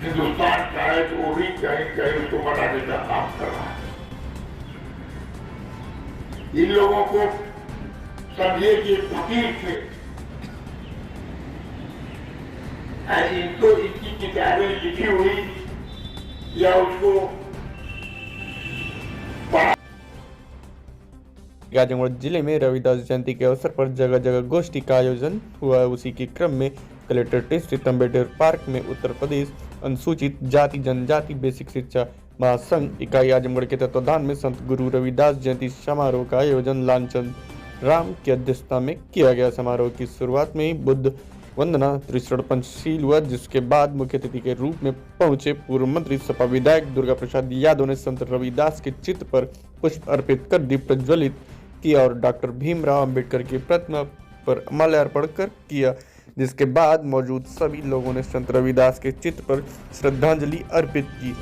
हिंदुस्तान का है तो वो भी कहीं कहीं उसको बनाने का काम कर रहा है। इन लोगों को समझिए कि फकीर थे, इनको इनकी किताबें लिखी हुई या उसको आजमगढ़ जिले में रविदास जयंती के अवसर पर जगह जगह गोष्ठी का आयोजन हुआ। उसी के क्रम में कलेक्टर स्थित अम्बेडकर पार्क में उत्तर प्रदेश अनुसूचित जाति जनजाति बेसिक शिक्षा महासंघ इकाई आजमगढ़ के तत्वाधान में संत गुरु रविदास जयंती समारोह का आयोजन लालचंद राम की अध्यक्षता में किया गया। समारोह की शुरुआत में ही बुद्ध वंदना त्रिशरण पंचशील हुआ, जिसके बाद मुख्य अतिथि के रूप में पहुंचे पूर्व मंत्री सपा विधायक दुर्गा प्रसाद यादव ने संत रविदास के चित्र पर पुष्प अर्पित कर दीप प्रज्वलित किया और डॉक्टर भीमराव अंबेडकर की प्रतिमा पर माल्यार्पण कर किया, जिसके बाद मौजूद सभी लोगों ने संत रविदास के चित्र पर श्रद्धांजलि अर्पित की।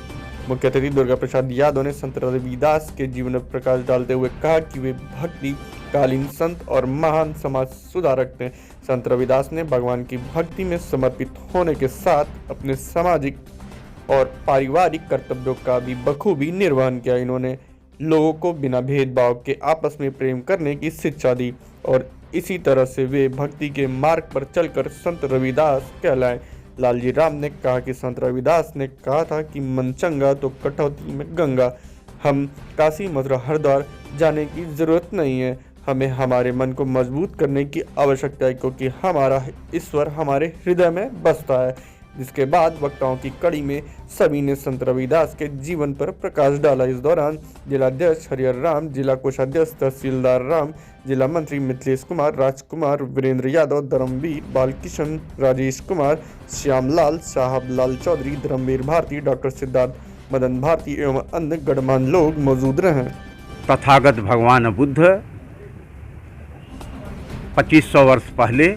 मुख्य अतिथि दुर्गा प्रसाद यादव ने संत रविदास के जीवन में प्रकाश डालते हुए कहा कि वे भक्ति कालीन संत और महान समाज सुधारक थे। संत रविदास ने भगवान की भक्ति में समर्पित होने के साथ अपने सामाजिक और पारिवारिक कर्तव्यों का भी बखूबी निर्वहन किया। इन्होंने लोगों को बिना भेदभाव के आपस में प्रेम करने की शिक्षा दी और इसी तरह से वे भक्ति के मार्ग पर चलकर संत रविदास कहलाए। लालजी राम ने कहा कि संत रविदास ने कहा था कि मन चंगा तो कटौती में गंगा। हम काशी मथुरा हरिद्वार जाने की जरूरत नहीं है, हमें हमारे मन को मजबूत करने की आवश्यकता है, क्योंकि हमारा ईश्वर हमारे हृदय में बसता है। जिसके बाद वक्ताओं की कड़ी में सभी ने संत रविदास के जीवन पर प्रकाश डाला। इस दौरान जिलाध्यक्ष हरिहर राम, जिला कोषाध्यक्ष तहसीलदार राम, जिला मंत्री मिथिलेश कुमार, राजकुमार, वीरेंद्र यादव, धर्मवीर, बालकिशन, राजेश कुमार, श्यामलाल, साहब लाल चौधरी, धर्मवीर भारती, डॉक्टर सिद्धार्थ मदन भारती एवं अन्य गणमान्य लोग मौजूद रहे। तथागत भगवान बुद्ध 2500 वर्ष पहले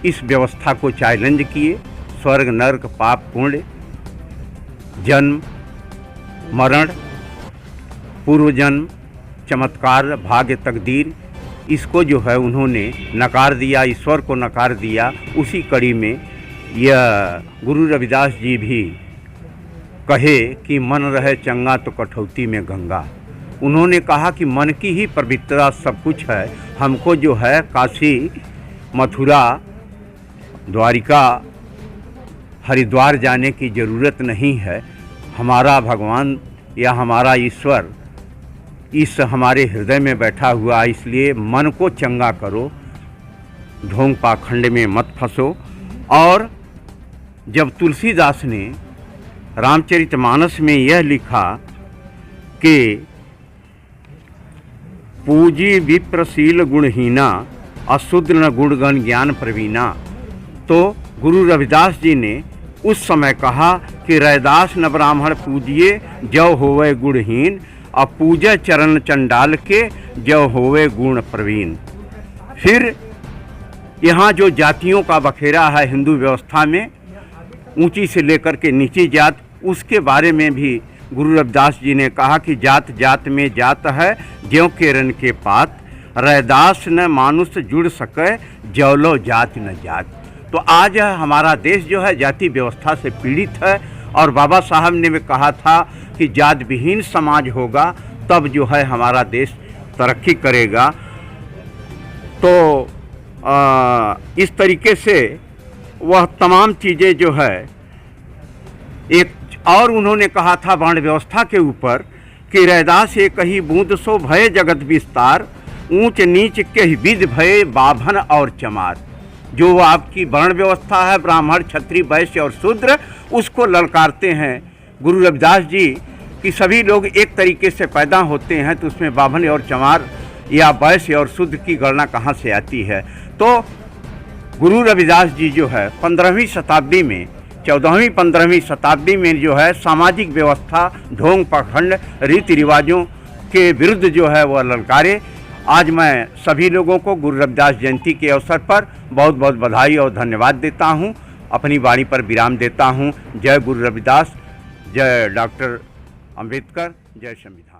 इस व्यवस्था को चैलेंज किए। स्वर्ग नरक पाप पुण्य, जन्म मरण, पूर्व जन्म, चमत्कार, भाग्य, तकदीर, इसको जो है उन्होंने नकार दिया, ईश्वर को नकार दिया। उसी कड़ी में यह गुरु रविदास जी भी कहे कि मन रहे चंगा तो कठौती में गंगा। उन्होंने कहा कि मन की ही पवित्रता सब कुछ है। हमको जो है काशी मथुरा द्वारिका हरिद्वार जाने की ज़रूरत नहीं है। हमारा भगवान या हमारा ईश्वर इस हमारे हृदय में बैठा हुआ, इसलिए मन को चंगा करो, ढोंग पाखंड में मत फंसो। और जब तुलसीदास ने रामचरितमानस में यह लिखा कि पूजी विप्रशील गुणहीना, अशुद्र न गुणगण ज्ञान प्रवीणा, तो गुरु रविदास जी ने उस समय कहा कि रैदास न ब्राह्मण पूजिए जव होवे गुणहीन, और पूजे चरण चंडाल के जव होवे गुण प्रवीण। फिर यहाँ जो जातियों का बखेरा है हिंदू व्यवस्था में, ऊंची से लेकर के नीची जात, उसके बारे में भी गुरु रविदास जी ने कहा कि जात जात में जात है ज्यों केरन के पात, रैदास न मानुष जुड़ सके जौलो जात न जात। तो आज हमारा देश जो है जाति व्यवस्था से पीड़ित है और बाबा साहब ने भी कहा था कि जात विहीन समाज होगा तब जो है हमारा देश तरक्की करेगा। तो इस तरीके से वह तमाम चीज़ें जो है एक और उन्होंने कहा था वर्ण व्यवस्था के ऊपर कि रैदास एक ही बूंद सो भय जगत विस्तार, ऊंच नीच के विध भय बाभन और चमार। जो आपकी वर्ण व्यवस्था है ब्राह्मण क्षत्रिय वैश्य और शूद्र, उसको ललकारते हैं गुरु रविदास जी कि सभी लोग एक तरीके से पैदा होते हैं, तो उसमें बाभन और चमार या वैश्य और शूद्र की गणना कहाँ से आती है। तो गुरु रविदास जी जो है 15वीं शताब्दी में 14वीं-15वीं शताब्दी में जो है सामाजिक व्यवस्था ढोंग पाखंड रीति रिवाजों के विरुद्ध जो है वह ललकारे। आज मैं सभी लोगों को गुरु रविदास जयंती के अवसर पर बहुत बहुत बधाई और धन्यवाद देता हूं। अपनी वाणी पर विराम देता हूं। जय गुरु रविदास, जय डॉक्टर अंबेडकर, जय संविधान।